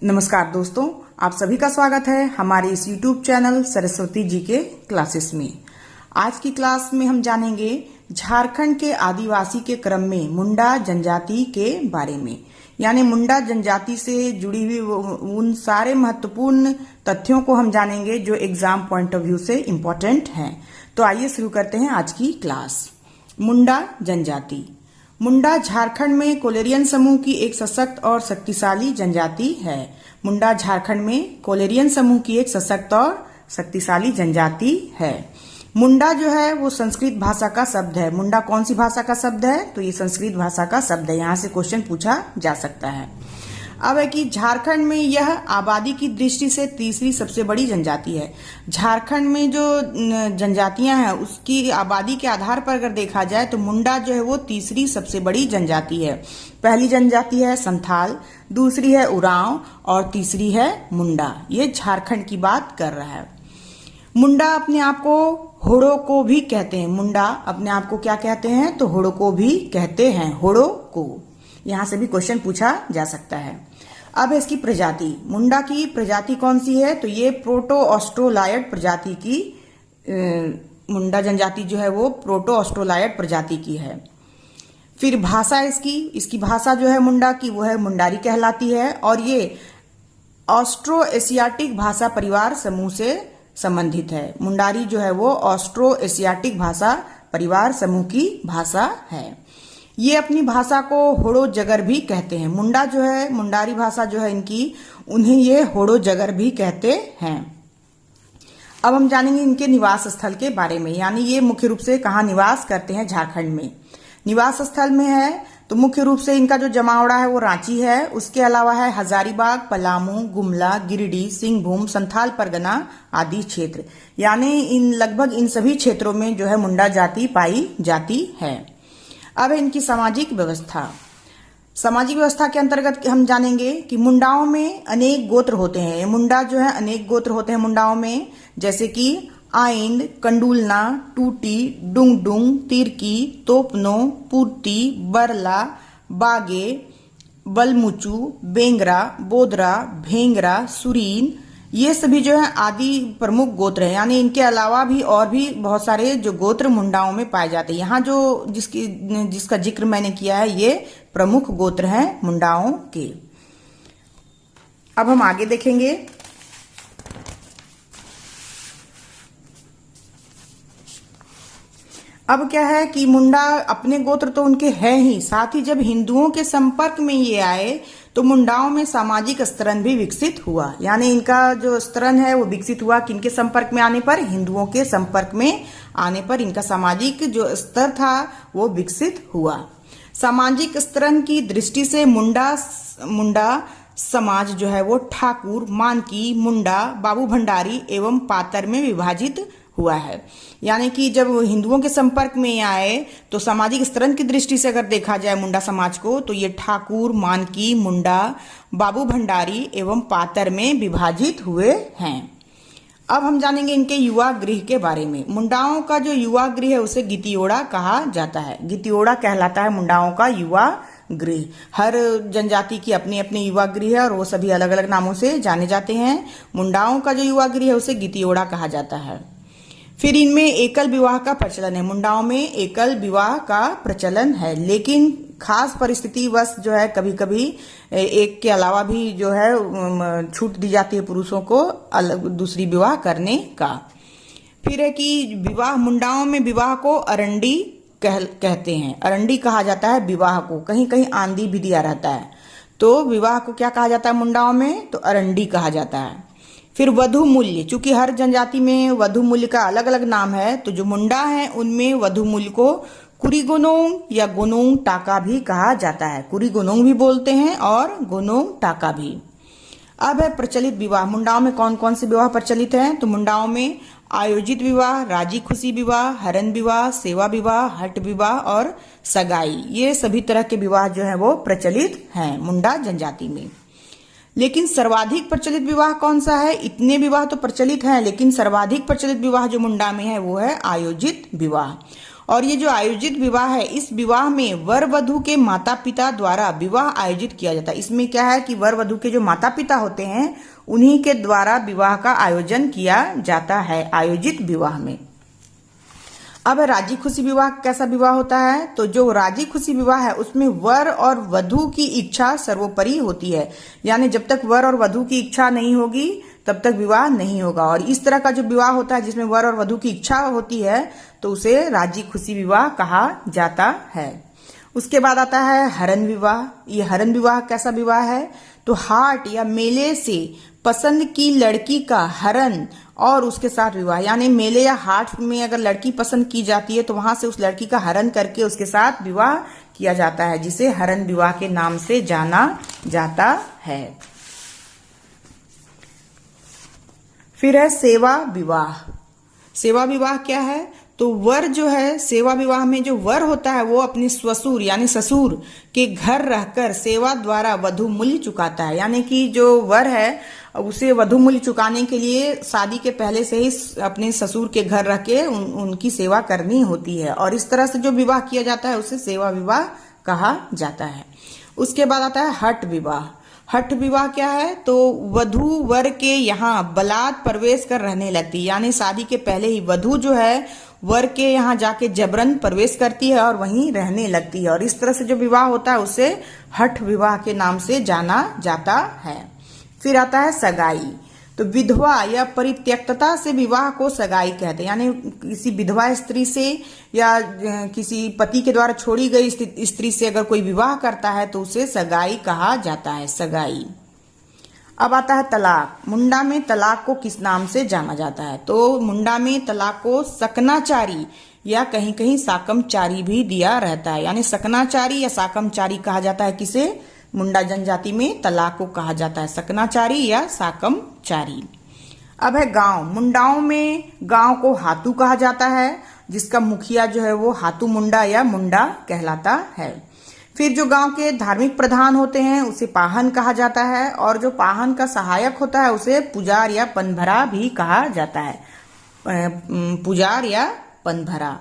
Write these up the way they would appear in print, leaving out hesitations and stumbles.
नमस्कार दोस्तों, आप सभी का स्वागत है हमारे इस YouTube चैनल सरस्वती जी के क्लासेस में। आज की क्लास में हम जानेंगे झारखंड के आदिवासी के क्रम में मुंडा जनजाति के बारे में, यानी मुंडा जनजाति से जुड़ी हुई उन सारे महत्वपूर्ण तथ्यों को हम जानेंगे जो एग्जाम पॉइंट ऑफ व्यू से इम्पोर्टेंट हैं। तो आइए शुरू करते हैं आज की क्लास। मुंडा जनजाति। मुंडा झारखंड में कोलेरियन समूह की एक सशक्त और शक्तिशाली जनजाति है। मुंडा झारखंड में कोलेरियन समूह की एक सशक्त और शक्तिशाली जनजाति है। मुंडा जो है वो संस्कृत भाषा का शब्द है। मुंडा कौन सी भाषा का शब्द है? तो ये संस्कृत भाषा का शब्द है। यहाँ से क्वेश्चन पूछा जा सकता है। अब है कि झारखंड में यह आबादी की दृष्टि से तीसरी सबसे बड़ी जनजाति है। झारखंड में जो जनजातियां हैं उसकी आबादी के आधार पर अगर देखा जाए तो मुंडा जो है वो तीसरी सबसे बड़ी जनजाति है। पहली जनजाति है संथाल, दूसरी है उरांव और तीसरी है मुंडा। ये झारखंड की बात कर रहा है। मुंडा अपने आप को होड़ो को भी कहते हैं। मुंडा अपने आप को क्या कहते हैं? तो होड़ो को भी कहते हैं। होड़ो को, यहां से भी क्वेश्चन पूछा जा सकता है। अब है इसकी प्रजाति। मुंडा की प्रजाति कौन सी है? तो ये प्रोटो ऑस्ट्रोलायड प्रजाति की मुंडा जनजाति जो है वो प्रोटो ऑस्ट्रोलायड प्रजाति की है। फिर भाषा इसकी भाषा जो है मुंडा की वो है मुंडारी कहलाती है और ये ऑस्ट्रो एशियाटिक भाषा परिवार समूह से संबंधित है। मुंडारी जो है वो ऑस्ट्रो एशियाटिक भाषा परिवार समूह की भाषा है। ये अपनी भाषा को होड़ो जगर भी कहते हैं। मुंडा जो है, मुंडारी भाषा जो है इनकी, उन्हें ये होड़ो जगर भी कहते हैं। अब हम जानेंगे इनके निवास स्थल के बारे में, यानी ये मुख्य रूप से कहाँ निवास करते हैं झारखंड में। निवास स्थल में है तो मुख्य रूप से इनका जो जमावड़ा है वो रांची है। उसके अलावा है हजारीबाग, पलामू, गुमला, गिरिडीह, सिंहभूम, संथाल परगना आदि क्षेत्र, यानी इन लगभग इन सभी क्षेत्रों में जो है मुंडा जाति पाई जाती है। अब है इनकी सामाजिक व्यवस्था। सामाजिक व्यवस्था के अंतर्गत हम जानेंगे कि मुंडाओं में अनेक गोत्र होते हैं। ये मुंडा जो है अनेक गोत्र होते हैं मुंडाओं में, जैसे कि आइंद, कंडूलना, टूटी, डुंगडुंग, तिरकी, तोपनो, पूर्ती, बरला, बागे, बलमुचू, बेंगरा, बोदरा, भेंगरा, सुरीन, ये सभी जो है आदि प्रमुख गोत्र हैं। यानी इनके अलावा भी और भी बहुत सारे जो गोत्र मुंडाओं में पाए जाते हैं। यहाँ जो जिसका जिक्र मैंने किया है ये प्रमुख गोत्र हैं मुंडाओं के। अब हम आगे देखेंगे। अब क्या है कि मुंडा अपने गोत्र तो उनके हैं ही, साथ ही जब हिंदुओं के संपर्क में ये आए तो मुंडाओं में सामाजिक स्तरण भी विकसित हुआ। यानी इनका जो स्तरण है वो विकसित हुआ किनके संपर्क में आने पर? हिंदुओं के संपर्क में आने पर इनका सामाजिक जो स्तर था वो विकसित हुआ। सामाजिक स्तरण की दृष्टि से मुंडा समाज जो है वो ठाकुर, मानकी, मुंडा, बाबू भंडारी एवं पातर में विभाजित हुआ है। यानी कि जब हिंदुओं के संपर्क में आए तो सामाजिक स्तरण की दृष्टि से अगर देखा जाए मुंडा समाज को तो ये ठाकुर, मानकी, मुंडा, बाबू भंडारी एवं पातर में विभाजित हुए हैं। अब हम जानेंगे इनके युवा गृह के बारे में। मुंडाओं का जो युवा गृह है उसे गितियोड़ा कहा जाता है। गितियोड़ा कहलाता है मुंडाओं का युवा गृह। हर जनजाति की अपनी अपनी युवा गृह है और वो सभी अलग अलग नामों से जाने जाते हैं। मुंडाओं का जो युवा गृह है उसे गितियोड़ा कहा जाता है। फिर इनमें एकल विवाह का प्रचलन है। मुंडाओं में एकल विवाह का प्रचलन है, लेकिन खास परिस्थिति वश जो है कभी कभी एक के अलावा भी जो है छूट दी जाती है पुरुषों को अलग दूसरी विवाह करने का। फिर है कि विवाह, मुंडाओं में विवाह को अरंडी कहते हैं। अरंडी कहा जाता है विवाह को। कहीं कहीं आंधी भी दिया रहता है तो विवाह को क्या कहा जाता है मुंडाओं में? तो अरंडी कहा जाता है। फिर वधु मूल्य, चूंकि हर जनजाति में वधु मूल्य का अलग अलग नाम है तो जो मुंडा है उनमें वधु मूल्य को कुरीगोनोंग या गोनोंग टाका भी कहा जाता है। कुरीगोनोंग भी बोलते हैं और गोनोंग टाका भी। अब है प्रचलित विवाह। मुंडाओं में कौन कौन से विवाह प्रचलित हैं? तो मुंडाओं में आयोजित विवाह, राजी खुशी विवाह, हरन विवाह, सेवा विवाह, हट विवाह और सगाई, ये सभी तरह के विवाह जो है वो प्रचलित हैं मुंडा जनजाति में। लेकिन सर्वाधिक प्रचलित विवाह कौन सा है? इतने विवाह तो प्रचलित हैं लेकिन सर्वाधिक प्रचलित विवाह जो मुंडा में है वो है आयोजित विवाह। और ये जो आयोजित विवाह है, इस विवाह में वर वधु के माता पिता द्वारा विवाह आयोजित किया जाता है। इसमें क्या है कि वर वधु के जो माता पिता होते हैं उन्हीं के द्वारा विवाह का आयोजन किया जाता है आयोजित विवाह में। अब राजी खुशी विवाह कैसा विवाह होता है? तो जो राजी खुशी विवाह है उसमें वर और वधु की इच्छा सर्वोपरि होती है, यानी जब तक वर और वधु की इच्छा नहीं होगी तब तक विवाह नहीं होगा। और इस तरह का जो विवाह होता है जिसमें वर और वधु की इच्छा होती है तो उसे राजी खुशी विवाह कहा जाता है। उसके बाद आता है हरण विवाह। ये हरण विवाह कैसा विवाह है? तो हाट या मेले से पसंद की लड़की का हरण और उसके साथ विवाह, यानी मेले या हाट में अगर लड़की पसंद की जाती है तो वहां से उस लड़की का हरण करके उसके साथ विवाह किया जाता है, जिसे हरण विवाह के नाम से जाना जाता है। फिर है सेवा विवाह। सेवा विवाह क्या है? तो वर जो है, सेवा विवाह में जो वर होता है वो अपने स्वसुर यानी ससुर के घर रहकर सेवा द्वारा वधु मूल्य चुकाता है, यानी कि जो वर है उसे वधु मूल्य चुकाने के लिए शादी के पहले से ही अपने ससुर के घर रह के उनकी सेवा करनी होती है। और इस तरह से जो विवाह किया जाता है उसे सेवा विवाह कहा जाता है। उसके बाद आता है हठ विवाह। हठ विवाह क्या है? तो वधु वर के यहाँ बलात् प्रवेश कर रहने लगती, यानी शादी के पहले ही वधु जो है वर के यहाँ जाके जबरन प्रवेश करती है और वहीं रहने लगती है। और इस तरह से जो विवाह होता है उसे हठ विवाह के नाम से जाना जाता है। फिर आता है सगाई। तो विधवा या परित्यक्तता से विवाह को सगाई कहते हैं, यानी किसी विधवा स्त्री से या किसी पति के द्वारा छोड़ी गई स्त्री से अगर कोई विवाह करता है तो उसे सगाई कहा जाता है, सगाई। अब आता है तलाक। मुंडा में तलाक को किस नाम से जाना जाता है? तो मुंडा में तलाक को सकनाचारी या कहीं कहीं साकमचारी भी दिया रहता है, यानी सकनाचारी या साकमचारी कहा जाता है किसे? मुंडा जनजाति में तलाक को कहा जाता है सकनाचारी या साकमचारी। अब है गांव। मुंडाओं में गांव को हातू कहा जाता है, जिसका मुखिया जो है वो हातू मुंडा या मुंडा कहलाता है। फिर जो गांव के धार्मिक प्रधान होते हैं उसे पाहन कहा जाता है, और जो पाहन का सहायक होता है उसे पुजार या पनभरा भी कहा जाता है, पुजार या पनभरा।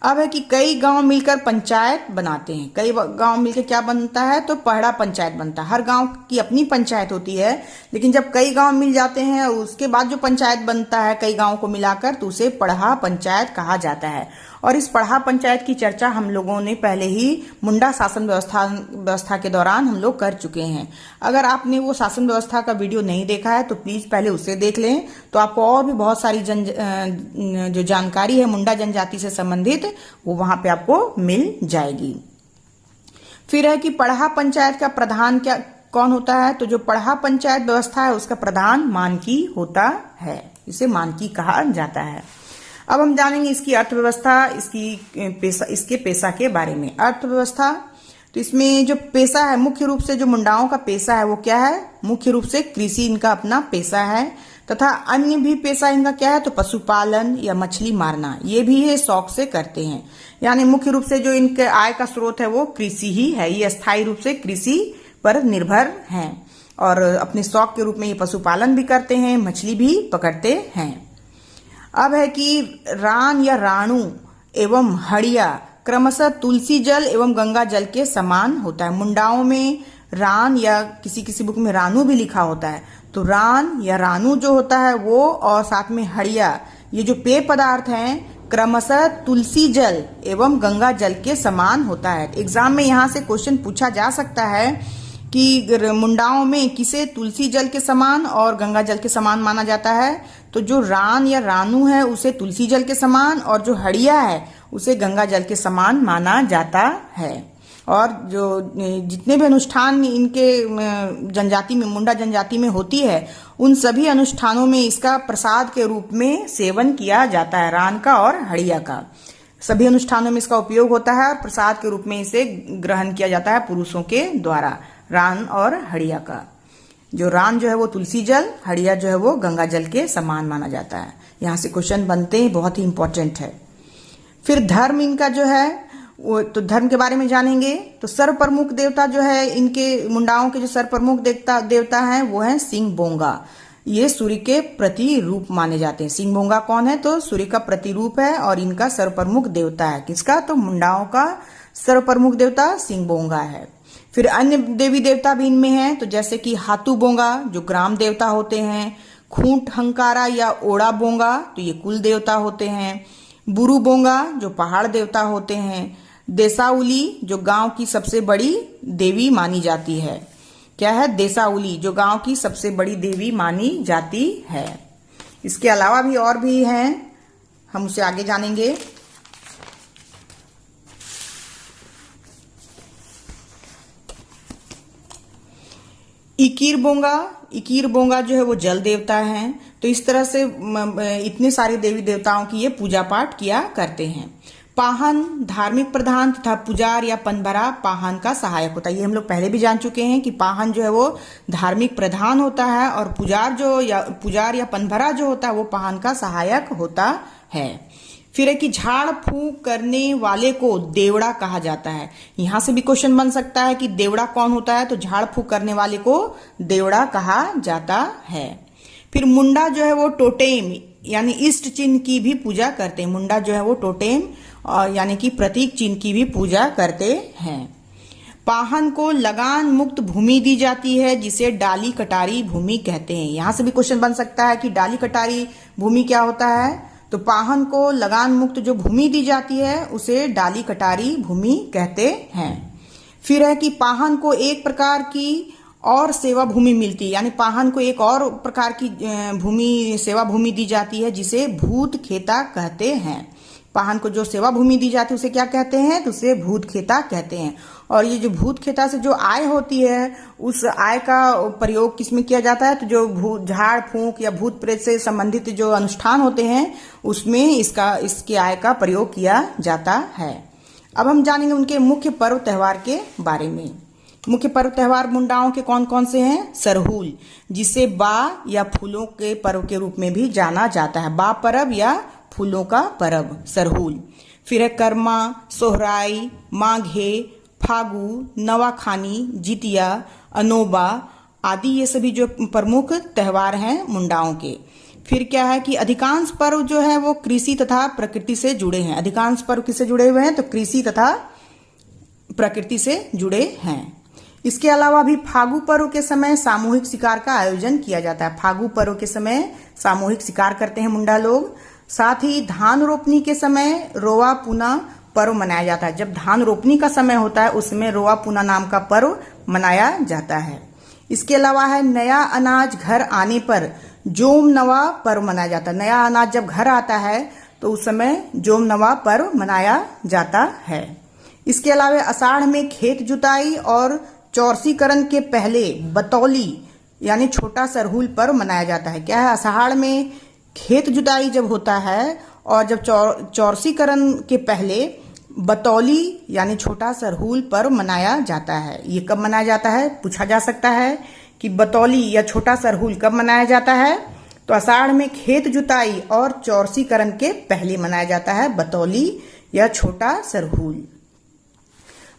अब है कि कई गांव मिलकर पंचायत बनाते हैं। कई गांव मिलकर क्या बनता है? तो पहड़ा पंचायत बनता है। हर गांव की अपनी पंचायत होती है, लेकिन जब कई गांव मिल जाते हैं उसके बाद जो पंचायत बनता है कई गांव को मिलाकर तो उसे पढ़ा पंचायत कहा जाता है। और इस पढ़ा पंचायत की चर्चा हम लोगों ने पहले ही मुंडा शासन व्यवस्था के दौरान हम लोग कर चुके हैं। अगर आपने वो शासन व्यवस्था का वीडियो नहीं देखा है तो प्लीज पहले उसे देख लें, तो आपको और भी बहुत सारी जो जानकारी है मुंडा जनजाति से संबंधित वो वहां पे आपको मिल जाएगी। फिर है कि पढ़ा पंचायत का प्रधान कौन होता है? तो जो पढ़ा पंचायत व्यवस्था है उसका प्रधान मानकी होता है, इसे मानकी कहा जाता है। अब हम जानेंगे इसकी अर्थव्यवस्था, इसके पेशा के बारे में। अर्थव्यवस्था, तो इसमें जो पेशा है मुख्य रूप से जो मुंडाओं का पेशा है वो क्या है? मुख्य रूप से कृषि इनका अपना पेशा है, तथा अन्य भी पेशा इनका क्या है? तो पशुपालन या मछली मारना, ये भी ये शौक से करते हैं। यानी मुख्य रूप से जो इनके आय का स्रोत है वो कृषि ही है, ये स्थायी रूप से कृषि पर निर्भर हैं और अपने शौक के रूप में ये पशुपालन भी करते हैं, मछली भी पकड़ते हैं। अब है कि रान या राणु एवं हड़िया क्रमशः तुलसी जल एवं गंगा जल के समान होता है। मुंडाओं में रान या किसी किसी बुक में रानू भी लिखा होता है, तो रान या रानू जो होता है वो और साथ में हड़िया, ये जो पेय पदार्थ हैं क्रमशः तुलसी जल एवं गंगा जल के समान होता है। एग्जाम में यहाँ से क्वेश्चन पूछा जा सकता है कि मुंडाओं में किसे तुलसी जल के समान और गंगा जल के समान माना जाता है? तो जो रान या रानू है उसे तुलसी जल के समान और जो हड़िया है उसे गंगा जल के समान माना जाता है। और जो जितने भी अनुष्ठान इनके जनजाति में, मुंडा जनजाति में होती है, उन सभी अनुष्ठानों में इसका प्रसाद के रूप में सेवन किया जाता है, रान का और हड़िया का। सभी अनुष्ठानों में इसका उपयोग होता है और प्रसाद के रूप में इसे ग्रहण किया जाता है पुरुषों के द्वारा, रान और हड़िया का। जो रान जो है वो तुलसी जल, हड़िया जो है वो गंगा जल के समान माना जाता है। यहाँ से क्वेश्चन बनते हैं, बहुत ही इंपॉर्टेंट है। फिर धर्म इनका जो है वो, तो धर्म के बारे में जानेंगे। तो सर्व प्रमुख देवता जो है इनके मुंडाओं के जो सर्व प्रमुख देवता हैं वो है सिंह बोंगा। ये सूर्य के प्रतिरूप माने जाते हैं। सिंहभोंगा कौन है? तो सूर्य का प्रतिरूप है और इनका सर्वप्रमुख देवता है। किसका? तो मुंडाओं का सर्वप्रमुख देवता सिंहभोंगा है। फिर अन्य देवी देवता भी इनमें हैं, तो जैसे कि हाथूबोंगा जो ग्राम देवता होते हैं, खूंट हंकारा या ओड़ा बोंगा तो ये कुल देवता होते हैं, बुरु बोंगा जो पहाड़ देवता होते हैं, देसाउली जो गांव की सबसे बड़ी देवी मानी जाती है। क्या है? देसाउली जो गांव की सबसे बड़ी देवी मानी जाती है। इसके अलावा भी और भी हैं, हम उसे आगे जानेंगे। इकीर बोंगा जो है वो जल देवता हैं। तो इस तरह से इतने सारे देवी देवताओं की ये पूजा पाठ किया करते हैं। पाहन धार्मिक प्रधान तथा पुजार या पनभरा पाहन का सहायक होता है। ये हम लोग पहले भी जान चुके हैं कि पाहन जो है वो धार्मिक प्रधान होता है और पुजार या पनभरा जो होता है वो पाहन का सहायक होता है। फिर है कि झाड़ फूंक करने वाले को देवड़ा कहा जाता है। यहां से भी क्वेश्चन बन सकता है कि देवड़ा कौन होता है? तो झाड़ फूंक करने वाले को देवड़ा कहा जाता है। फिर मुंडा जो है वो टोटेम यानी इष्ट चिन्ह की भी पूजा करते हैं। मुंडा जो है वो टोटेम और यानी कि प्रतीक चिन्ह की भी पूजा करते हैं। पाहन को लगान मुक्त भूमि दी जाती है जिसे डाली कटारी भूमि कहते हैं। यहां से भी क्वेश्चन बन सकता है कि डाली कटारी भूमि क्या होता है? तो पाहन को लगान मुक्त जो भूमि दी जाती है उसे डाली कटारी भूमि कहते हैं। फिर है कि पाहन को एक प्रकार की और सेवा भूमि मिलती है, यानी पाहन को एक और प्रकार की सेवा भूमि दी जाती है जिसे भूत खेता कहते हैं। पाहन को जो सेवा भूमि दी जाती है उसे क्या कहते हैं? तो उसे भूत खेता कहते हैं। और ये जो भूत खेता से जो आय होती है उस आय का प्रयोग किसमें किया जाता है? तो जो झाड़ फूंक या भूत प्रेत से संबंधित जो अनुष्ठान होते हैं उसमें इसके आय का प्रयोग किया जाता है। अब हम जानेंगे उनके मुख्य पर्व त्योहार के बारे में। मुख्य पर्व त्योहार मुंडाओं के कौन कौन से हैं? सरहूल जिसे बा या फूलों के पर्व के रूप में भी जाना जाता है। बा पर्व या फूलों का पर्व सरहूल। फिर है कर्मा, सोहराई, माघे, फागु, नवाखानी, जितिया, अनोबा आदि ये सभी जो प्रमुख त्योहार हैं मुंडाओं के। फिर क्या है कि अधिकांश पर्व जो है वो कृषि तथा प्रकृति से जुड़े हैं। अधिकांश पर्व किससे जुड़े हुए हैं? तो कृषि तथा प्रकृति से जुड़े हैं। इसके अलावा भी फागु पर्व के समय सामूहिक शिकार का आयोजन किया जाता है। फागु पर्व के समय सामूहिक शिकार करते हैं मुंडा लोग। साथ ही धान रोपनी के समय रोवा पुना पर्व मनाया जाता है। जब धान रोपनी का समय होता है उसमें रोवा पुना नाम का पर्व मनाया जाता है। इसके अलावा है नया अनाज घर आने पर जोम नवा पर्व मनाया जाता है। नया अनाज जब घर आता है तो उस समय जोम नवा पर्व मनाया जाता है। इसके अलावा आषाढ़ में खेत जुताई और चौरसीकरण के पहले बतौली यानी छोटा सरहूल पर्व मनाया जाता है। क्या है? आषाढ़ में खेत जुताई जब होता है और जब चौरसीकरण के पहले बतौली यानी छोटा सरहूल पर्व मनाया जाता है। ये कब मनाया जाता है? पूछा जा सकता है कि बतौली या छोटा सरहूल कब मनाया जाता है? तो आषाढ़ में खेत जुताई और चौरसीकरण के पहले मनाया जाता है बतौली या छोटा सरहूल।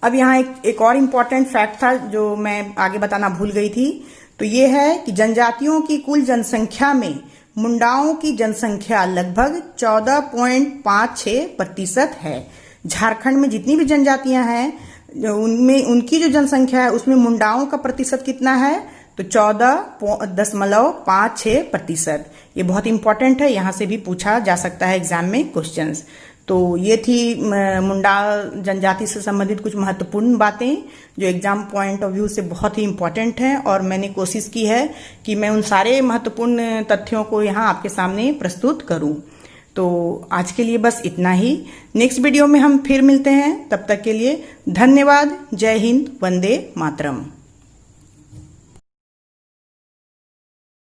अब यहाँ एक और इम्पॉर्टेंट फैक्ट था जो मैं आगे बताना भूल गई थी। तो ये है कि जनजातियों की कुल जनसंख्या में मुंडाओं की जनसंख्या लगभग 14.56% है। झारखंड में जितनी भी जनजातियां हैं उनमें उनकी जो जनसंख्या है उसमें मुंडाओं का प्रतिशत कितना है? तो 14.56%। ये बहुत इंपॉर्टेंट है, यहाँ से भी पूछा जा सकता है एग्जाम में क्वेश्चंस। तो ये थी मुंडा जनजाति से संबंधित कुछ महत्वपूर्ण बातें जो एग्जाम पॉइंट ऑफ व्यू से बहुत ही इंपॉर्टेंट हैं और मैंने कोशिश की है कि मैं उन सारे महत्वपूर्ण तथ्यों को यहाँ आपके सामने प्रस्तुत करूं। तो आज के लिए बस इतना ही। नेक्स्ट वीडियो में हम फिर मिलते हैं, तब तक के लिए धन्यवाद। जय हिंद, वंदे मातरम।